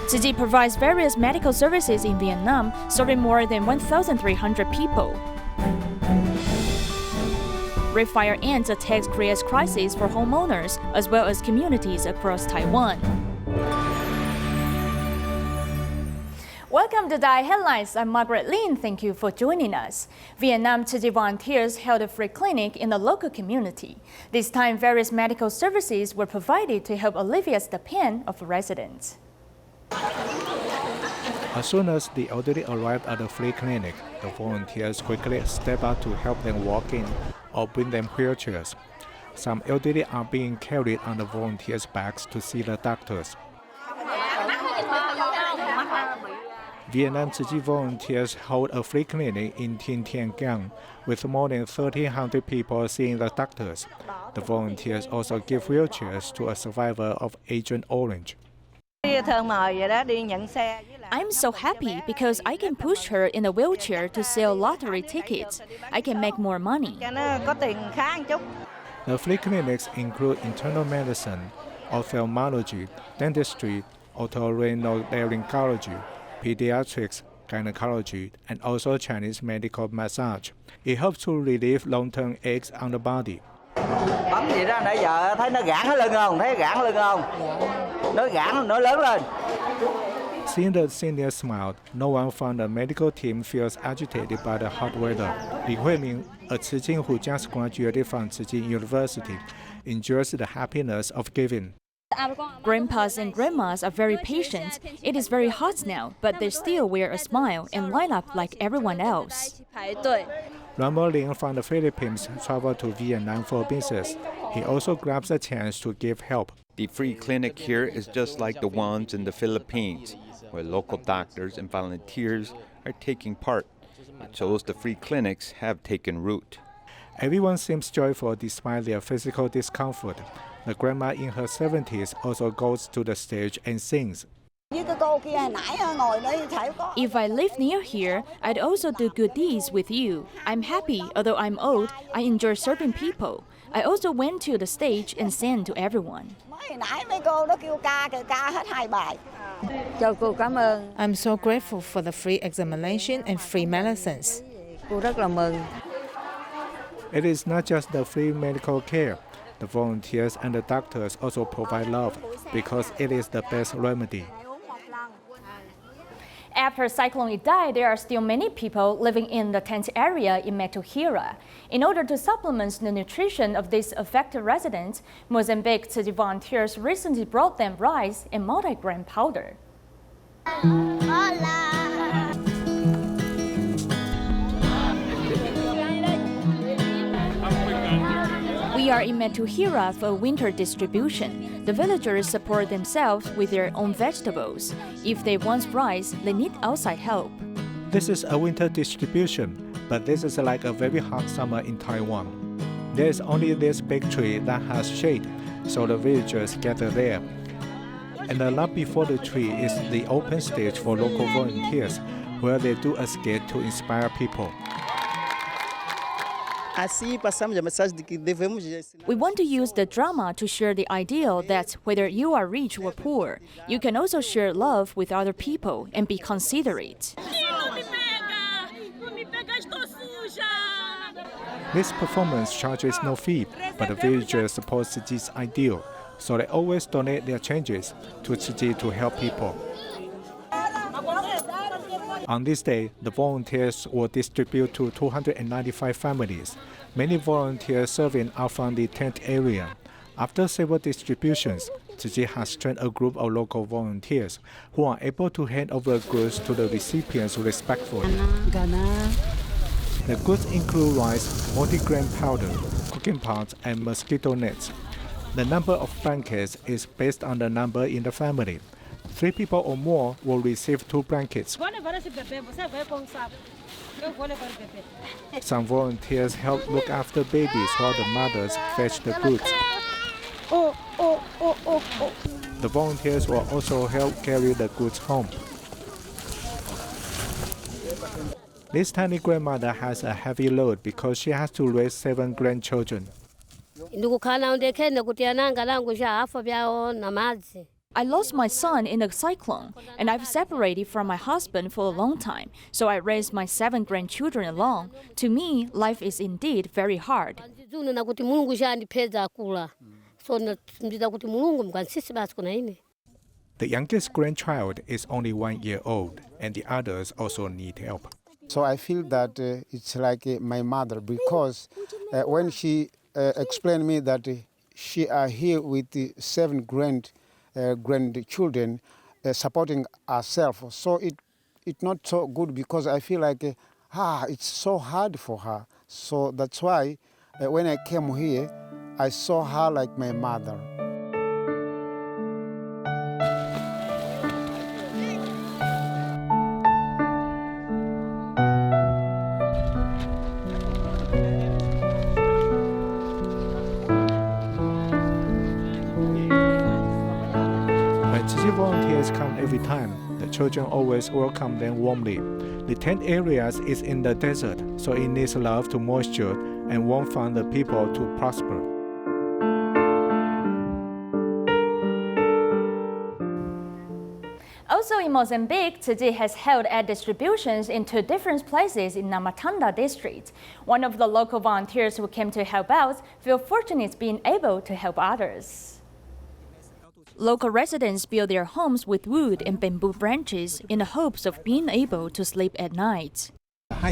Tzu Chi provides various medical services in Vietnam, serving more than 1,300 people. Red Fire ants attacks creates crises for homeowners as well as communities across Taiwan. Welcome to DaAi Headlines. I'm Margaret Lin. Thank you for joining us. Vietnam Tzu Chi volunteers held a free clinic in the local community. This time, various medical services were provided to help alleviate the pain of residents. As soon as the elderly arrived at the free clinic, the volunteers quickly step out to help them walk in or bring them wheelchairs. Some elderly are being carried on the volunteers' backs to see the doctors. Vietnam Tzu Chi volunteers hold a free clinic in Tin Tien Gang with more than 1,300 people seeing the doctors. The volunteers also give wheelchairs to a survivor of Agent Orange. I'm so happy because I can push her in a wheelchair to sell lottery tickets. I can make more money. The free clinics include internal medicine, ophthalmology, dentistry, otorhinolaryngology, pediatrics, gynecology, and also Chinese medical massage. It helps to relieve long-term aches on the body. Seeing the senior smile, no one from the medical team feels agitated by the hot weather. Li Huiming, a Tzu Chi who just graduated from Tzu Chi University, enjoys the happiness of giving. Grandpas and grandmas are very patient. It is very hot now, but they still wear a smile and line up like everyone else. Margaret Lin from the Philippines traveled to Vietnam for business. He also grabs a chance to give help. The free clinic here is just like the ones in the Philippines, where local doctors and volunteers are taking part. It shows the free clinics have taken root. Everyone seems joyful despite their physical discomfort. The grandma in her 70s also goes to the stage and sings. If I live near here, I'd also do good deeds with you. I'm happy, although I'm old, I enjoy serving people. I also went to the stage and sang to everyone. I'm so grateful for the free examination and free medicines. It is not just the free medical care. The volunteers and the doctors also provide love because it is the best remedy. After Cyclone Idai, there are still many people living in the tent area in Metuchira. In order to supplement the nutrition of these affected residents, Mozambique Tzu Chi volunteers recently brought them rice and multi-grain powder. We are in Metuchira for winter distribution. The villagers support themselves with their own vegetables. If they want rice, they need outside help. This is a winter distribution, but this is like a very hot summer in Taiwan. There is only this big tree that has shade, so the villagers gather there. And the lot before the tree is the open stage for local volunteers, where they do a skit to inspire people. We want to use the drama to share the ideal that whether you are rich or poor, you can also share love with other people and be considerate. This performance charges no fee, but the villagers support Tzu Chi's ideal, so they always donate their changes to Tzu Chi to help people. On this day, the volunteers will distribute to 295 families. Many volunteers serving are from the tent area. After several distributions, Tzu Chi has trained a group of local volunteers who are able to hand over goods to the recipients respectfully. The goods include rice, multi-grain powder, cooking pots, and mosquito nets. The number of blankets is based on the number in the family. 3 people or more will receive 2 blankets. Some volunteers help look after babies while the mothers fetch the goods. The volunteers will also help carry the goods home. This tiny grandmother has a heavy load because she has to raise 7 grandchildren. I lost my son in a cyclone, and I've separated from my husband for a long time, so I raised my 7 grandchildren alone. To me, life is indeed very hard. The youngest grandchild is only 1 year old, and the others also need help. So I feel that it's like my mother, because when she explained me that she are here with the 7 grandchildren supporting herself, so it's not so good, because I feel like it's so hard for her. So that's why when I came here, I saw her like my mother. Tzu Chi volunteers come every time. The children always welcome them warmly. The tent areas is in the desert, so it needs love to moisture and won't find the people to prosper. Also in Mozambique, Tzu Chi has held aid distributions in 2 different places in Nhamatanda District. One of the local volunteers who came to help out feel fortunate being able to help others. Local residents build their homes with wood and bamboo branches in the hopes of being able to sleep at night. He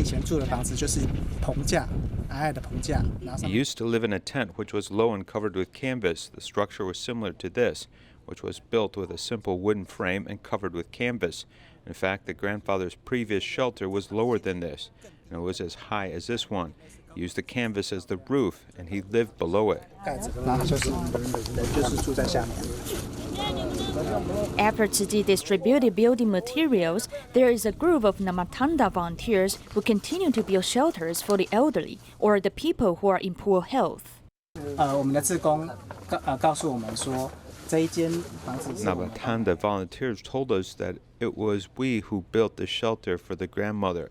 used to live in a tent which was low and covered with canvas. The structure was similar to this, which was built with a simple wooden frame and covered with canvas. In fact, the grandfather's previous shelter was lower than this, and it was as high as this one. He used the canvas as the roof, and he lived below it. After Tzu Chi distributed building materials, there is a group of Nhamatanda volunteers who continue to build shelters for the elderly or the people who are in poor health. Nhamatanda volunteers told us that it was we who built the shelter for the grandmother.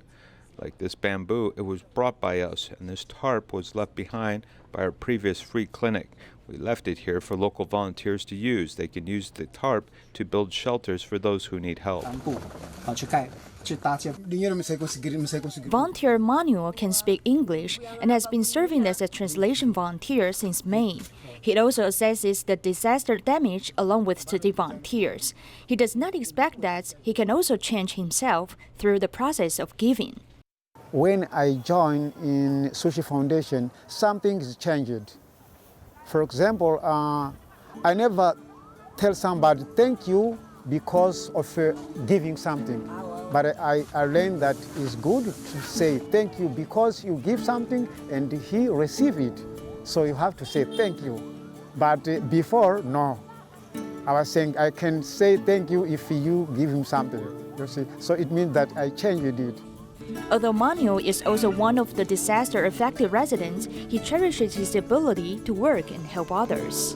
Like this bamboo, it was brought by us, and this tarp was left behind by our previous free clinic. We left it here for local volunteers to use. They can use the tarp to build shelters for those who need help. Volunteer Manuel can speak English and has been serving as a translation volunteer since May. He also assesses the disaster damage along with Tzu Chi volunteers. He does not expect that he can also change himself through the process of giving. When I joined in Tzu Chi Foundation, something has changed. For example, I never tell somebody thank you because of giving something. But I learned that it's good to say thank you because you give something and he receive it. So you have to say thank you. But before, no. I was saying I can say thank you if you give him something. You see? So it means that I changed it. Although Manuel is also one of the disaster-affected residents, he cherishes his ability to work and help others.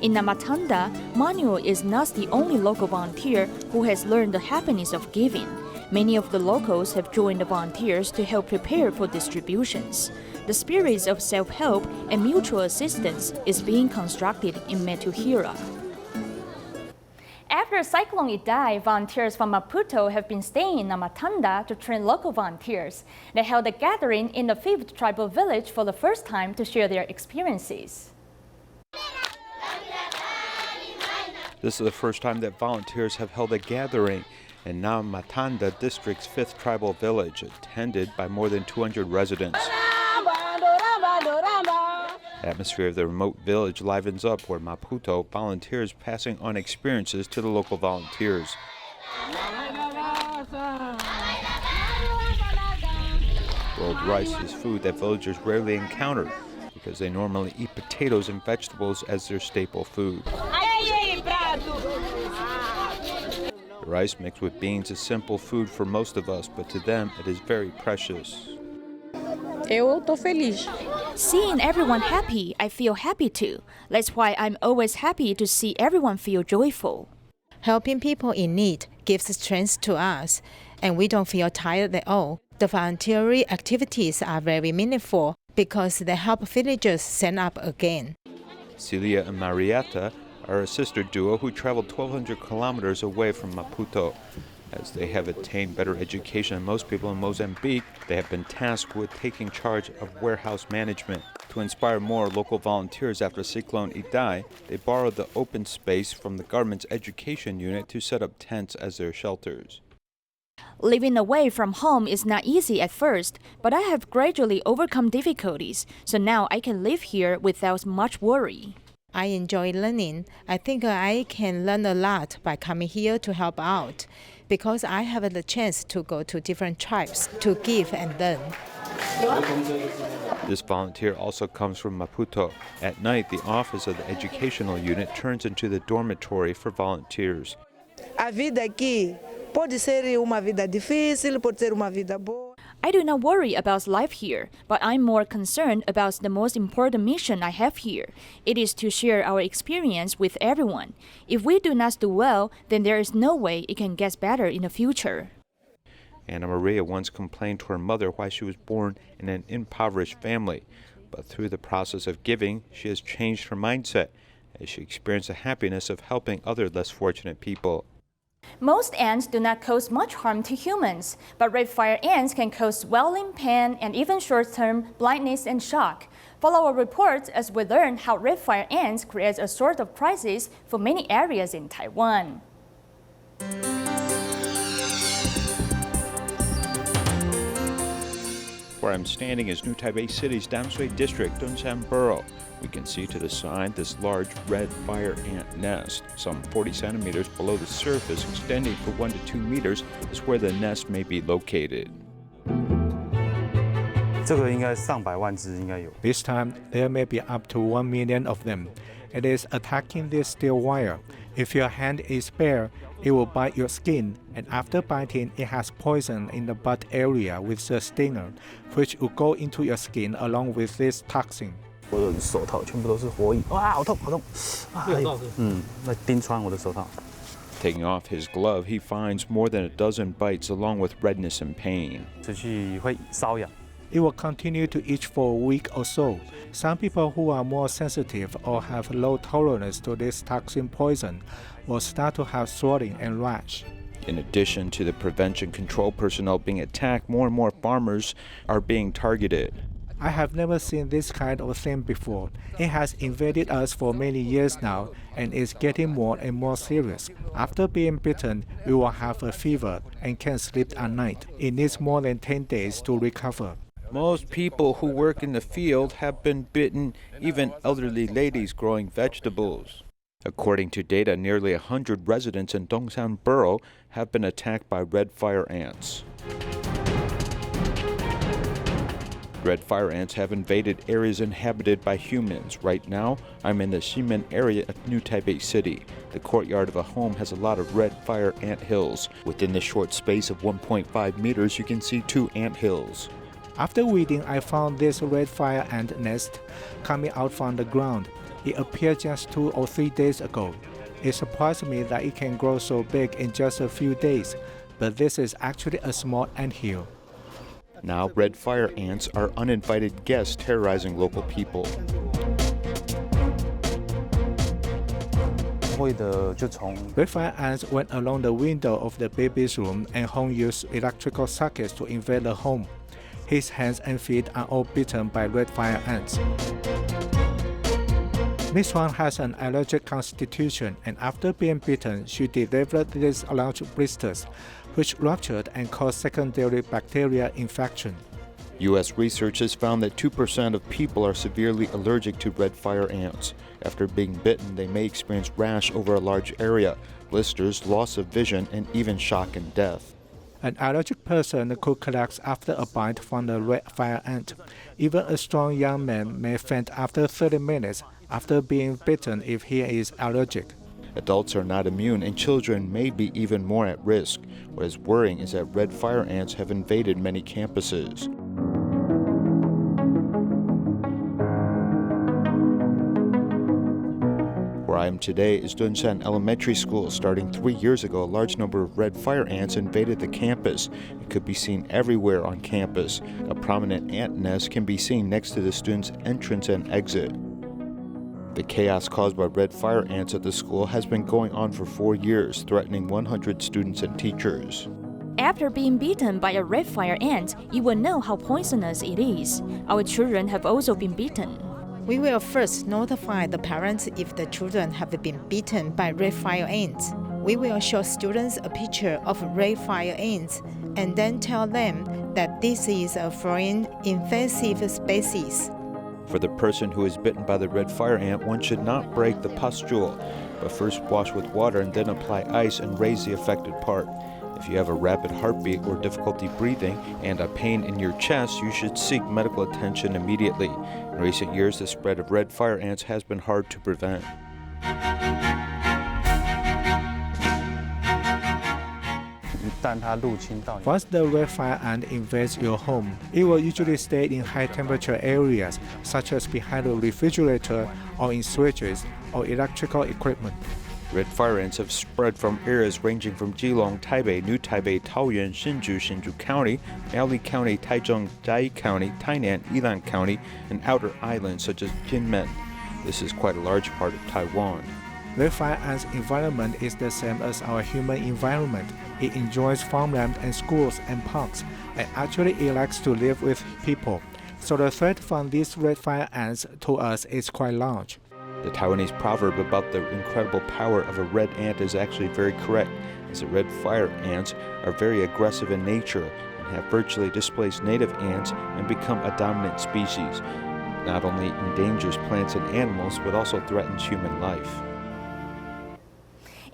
In Nhamatanda, Manuel is not the only local volunteer who has learned the happiness of giving. Many of the locals have joined the volunteers to help prepare for distributions. The spirit of self-help and mutual assistance is being constructed in Metuchira. After Cyclone Idai, volunteers from Maputo have been staying in Nhamatanda to train local volunteers. They held a gathering in the 5th tribal village for the first time to share their experiences. This is the first time that volunteers have held a gathering in Nhamatanda District's 5th tribal village, attended by more than 200 residents. The atmosphere of the remote village livens up where Maputo volunteers passing on experiences to the local volunteers. Rolled rice is food that villagers rarely encounter because they normally eat potatoes and vegetables as their staple food. The rice mixed with beans is simple food for most of us, but to them it is very precious. Eu tô feliz. Seeing everyone happy, I feel happy too. That's why I'm always happy to see everyone feel joyful. Helping people in need gives strength to us, and we don't feel tired at all. The voluntary activities are very meaningful because they help villagers stand up again. Celia and Marietta are a sister duo who traveled 1,200 kilometers away from Maputo. As they have attained better education than most people in Mozambique, they have been tasked with taking charge of warehouse management. To inspire more local volunteers after Cyclone Idai, they borrowed the open space from the government's education unit to set up tents as their shelters. Living away from home is not easy at first, but I have gradually overcome difficulties, so now I can live here without much worry. I enjoy learning. I think I can learn a lot by coming here to help out because I have the chance to go to different tribes to give and learn. This volunteer also comes from Maputo. At night, the office of the educational unit turns into the dormitory for volunteers. A vida aqui pode ser uma vida difícil, pode ser uma vida boa. I do not worry about life here, but I'm more concerned about the most important mission I have here. It is to share our experience with everyone. If we do not do well, then there is no way it can get better in the future. Anna Maria once complained to her mother why she was born in an impoverished family. But through the process of giving, she has changed her mindset as she experienced the happiness of helping other less fortunate people. Most ants do not cause much harm to humans, but red fire ants can cause swelling, pain, and even short-term blindness and shock. Follow our report as we learn how red fire ants create a sort of crisis for many areas in Taiwan. Where I'm standing is New Taipei City's Daa'ai District, Dunshan Borough. We can see to the side this large red fire ant nest. Some 40 centimeters below the surface, extending for 1 to 2 meters, is where the nest may be located. This time, there may be up to 1 million of them. It is attacking this steel wire. If your hand is bare, it will bite your skin, and after biting, it has poison in the butt area with a stinger, which will go into your skin along with this toxin. Taking off his glove, he finds more than a dozen bites along with redness and pain. It will continue to itch for a week or so. Some people who are more sensitive or have low tolerance to this toxin poison will start to have swelling and rash. In addition to the prevention control personnel being attacked, more and more farmers are being targeted. I have never seen this kind of thing before. It has invaded us for many years now and is getting more and more serious. After being bitten, we will have a fever and can't sleep at night. It needs more than 10 days to recover. Most people who work in the field have been bitten, even elderly ladies growing vegetables. According to data, nearly 100 residents in Dongshan Borough have been attacked by red fire ants. Red fire ants have invaded areas inhabited by humans. Right now, I'm in the Ximen area of New Taipei City. The courtyard of a home has a lot of red fire ant hills. Within the short space of 1.5 meters, you can see 2 ant hills. After weeding, I found this red fire ant nest coming out from the ground. It appeared just 2 or 3 days ago. It surprised me that it can grow so big in just a few days, but this is actually a small anthill. Now, red fire ants are uninvited guests terrorizing local people. Red fire ants went along the window of the baby's room and Hong used electrical sockets to invade the home. His hands and feet are all bitten by red fire ants. Miss Huang has an allergic constitution, and after being bitten, she developed these large blisters, which ruptured and caused secondary bacterial infection. U.S. research has found that 2% of people are severely allergic to red fire ants. After being bitten, they may experience rash over a large area, blisters, loss of vision, and even shock and death. An allergic person could collapse after a bite from the red fire ant. Even a strong young man may faint after 30 minutes after being bitten if he is allergic. Adults are not immune, and children may be even more at risk. What is worrying is that red fire ants have invaded many campuses. Where I am today is Dunshan Elementary School. Starting 3 years ago, a large number of red fire ants invaded the campus. It could be seen everywhere on campus. A prominent ant nest can be seen next to the students' entrance and exit. The chaos caused by red fire ants at the school has been going on for 4 years, threatening 100 students and teachers. After being bitten by a red fire ant, you will know how poisonous it is. Our children have also been bitten. We will first notify the parents if the children have been bitten by red fire ants. We will show students a picture of red fire ants and then tell them that this is a foreign invasive species. For the person who is bitten by the red fire ant, one should not break the pustule, but first wash with water and then apply ice and raise the affected part. If you have a rapid heartbeat or difficulty breathing and a pain in your chest, you should seek medical attention immediately. In recent years, the spread of red fire ants has been hard to prevent. Once the red fire ant invades your home, it will usually stay in high-temperature areas, such as behind a refrigerator or in switches or electrical equipment. Red fire ants have spread from areas ranging from Keelung, Taipei, New Taipei, Taoyuan, Hsinchu County, Miaoli County, Taichung, Dai County, Tainan, Yilan County, and outer islands such as Kinmen. This is quite a large part of Taiwan. Red fire ant's environment is the same as our human environment. It enjoys farmland and schools and parks, and actually it likes to live with people. So the threat from these red fire ants to us is quite large. The Taiwanese proverb about the incredible power of a red ant is actually very correct, as the red fire ants are very aggressive in nature and have virtually displaced native ants and become a dominant species. It not only endangers plants and animals, but also threatens human life.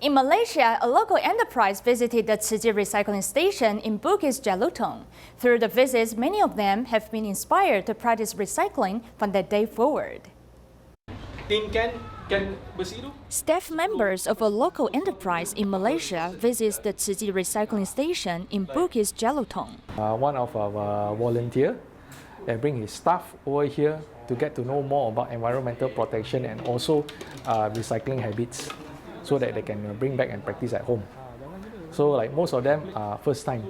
In Malaysia, a local enterprise visited the Tzu Chi recycling station in Bugis Jelutong. Through the visits, many of them have been inspired to practice recycling from that day forward. Staff members of a local enterprise in Malaysia visit the Tzu Chi recycling station in Bugis Jelutong. One of our volunteers bring his staff over here to get to know more about environmental protection and also recycling habits, so that they can bring back and practice at home. So like most of them are first time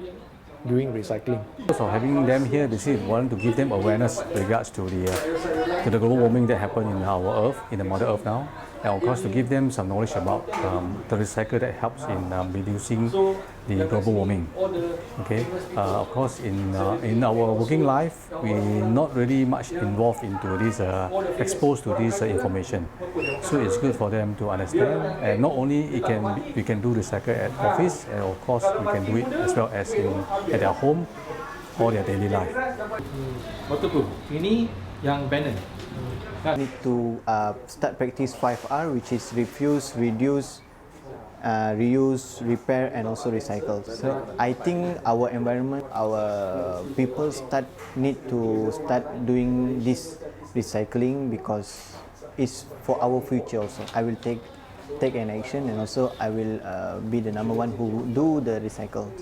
doing recycling. So having them here, this is one to give them awareness regards to the global warming that happened in our Earth, in the Mother Earth now, and of course to give them some knowledge about the recycle that helps in reducing the global warming. Okay, of course in our working life, we're not really much involved into this, exposed to this information. So it's good for them to understand, and not only we can do recycle at office, and of course we can do it as well as at their home or their daily life. Ini yang banner. Need to start practice 5R, which is refuse, reduce, reuse, repair, and also recycle. So I think our environment, our people need to start doing this recycling because it's for our future also. I will take an action, and also I will be the number one who do the recycle.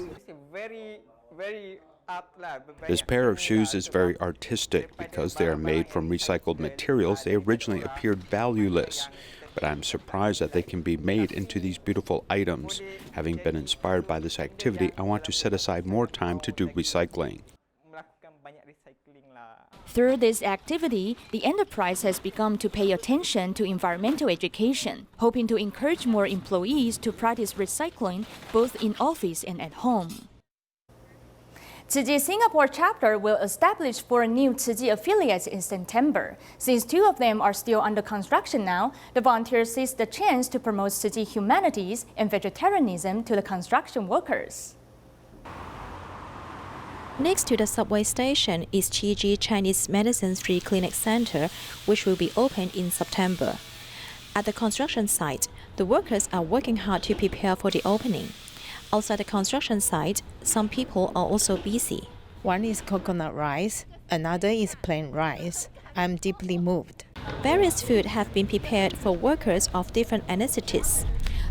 This pair of shoes is very artistic. Because they are made from recycled materials, they originally appeared valueless. But I'm surprised that they can be made into these beautiful items. Having been inspired by this activity, I want to set aside more time to do recycling. Through this activity, the enterprise has begun to pay attention to environmental education, hoping to encourage more employees to practice recycling both in office and at home. Tzu Chi Singapore chapter will establish 4 new Tzu Chi affiliates in September. Since 2 of them are still under construction now, the volunteers seized the chance to promote Tzu Chi humanities and vegetarianism to the construction workers. Next to the subway station is Tzu Chi Chinese Medicine Free Clinic Center, which will be opened in September. At the construction site, the workers are working hard to prepare for the opening. Outside the construction site, some people are also busy. One is coconut rice, another is plain rice. I'm deeply moved. Various food have been prepared for workers of different ethnicities.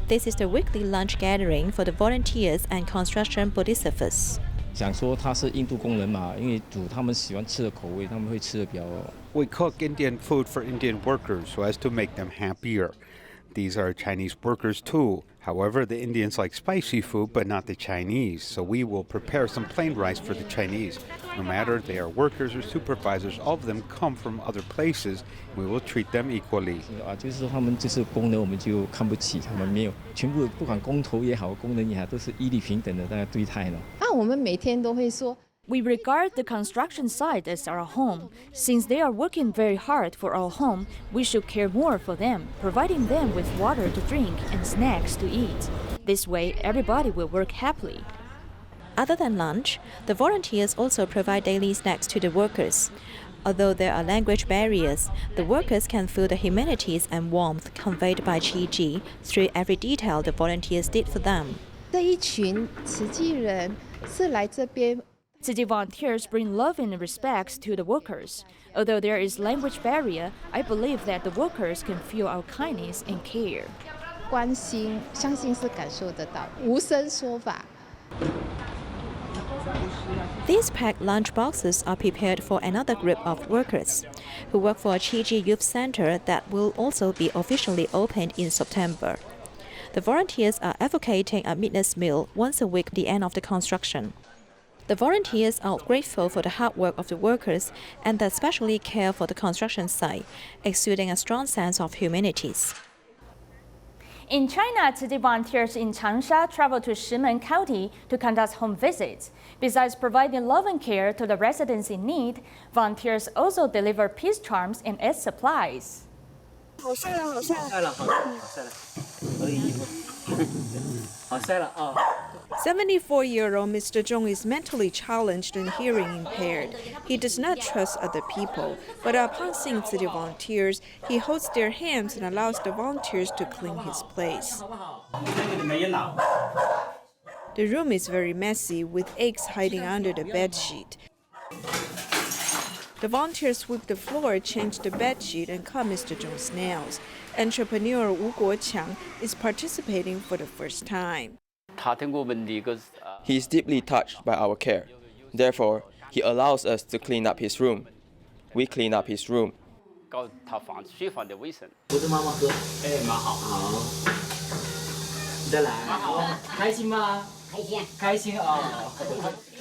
This is the weekly lunch gathering for the volunteers and construction bodhisattvas. 想说他是印度工人嘛，因为煮他们喜欢吃的口味，他们会吃的比较。We cook Indian food for Indian workers so as to make them happier. these are Chinese workers too. However, the Indians like spicy food, but not the Chinese. So we will prepare some plain rice for the Chinese. No matter they are workers or supervisors, all of them come from other places. We will treat them equally. 就是说他们就是工人，我们就看不起他们，没有全部不管工头也好，工人也好，都是一律平等的大家对待了。我们每天都会说。 We regard the construction site as our home. Since they are working very hard for our home, we should care more for them, providing them with water to drink and snacks to eat. This way, everybody will work happily. Other than lunch, the volunteers also provide daily snacks to the workers. Although there are language barriers, the workers can feel the humanities and warmth conveyed by Chi Ji through every detail the volunteers did for them. 这一群慈济人是来这边。 Tzu Chi volunteers bring love and respect to the workers. Although there is language barrier, I believe that the workers can feel our kindness and care. 关心，相信是感受得到，无声说法。 These packed lunch boxes are prepared for another group of workers who work for a Chi Ji Youth Center that will also be officially opened in September. The volunteers are advocating a midnight meal once a week at the end of the construction. The volunteers are grateful for the hard work of the workers and they especially care for the construction site, exuding a strong sense of humanities. In China, Tzu Chi volunteers in Changsha travel to Shimen County to conduct home visits. Besides providing love and care to the residents in need, volunteers also deliver peace charms and aid supplies. 好晒了，好晒了，晒了，好晒了，我的衣服，好晒了啊。 74-year-old Mr. Zhong is mentally challenged and hearing impaired. He does not trust other people, but upon seeing city volunteers, he holds their hands and allows the volunteers to clean his place. The room is very messy, with eggs hiding under the bedsheet. The volunteers sweep the floor, change the bedsheet, and cut Mr. Zhong's nails. Entrepreneur Wu Guoqiang is participating for the first time. He is deeply touched by our care. Therefore, he allows us to clean up his room. We clean up his room.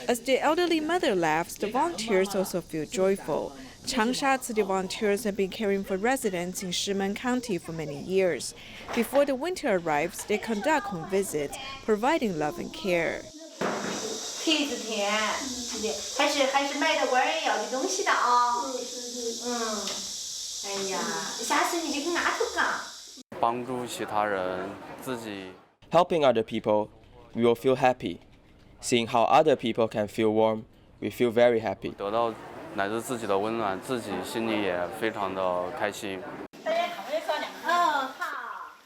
As the elderly mother laughs, the volunteers also feel joyful. Changsha Tzu Chi volunteers have been caring for residents in Shimen County for many years. Before the winter arrives, they conduct home visits, providing love and care. Helping other people, we will feel happy. Seeing how other people can feel warm, we feel very happy.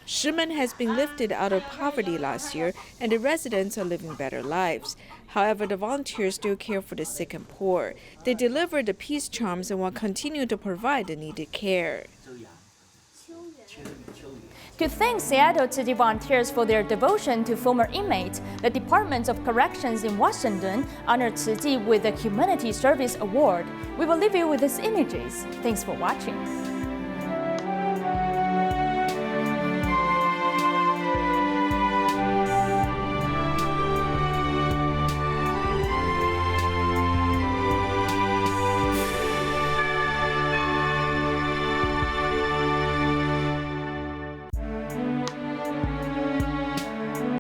Shimen has been lifted out of poverty last year, and the residents are living better lives. However, the volunteers still care for the sick and poor. They deliver the peace charms and will continue to provide the needed care. To thank Seattle Tzu Chi volunteers for their devotion to former inmates, the Department of Corrections in Washington honored Tzu Chi with the Community Service Award. We will leave you with these images. Thanks for watching.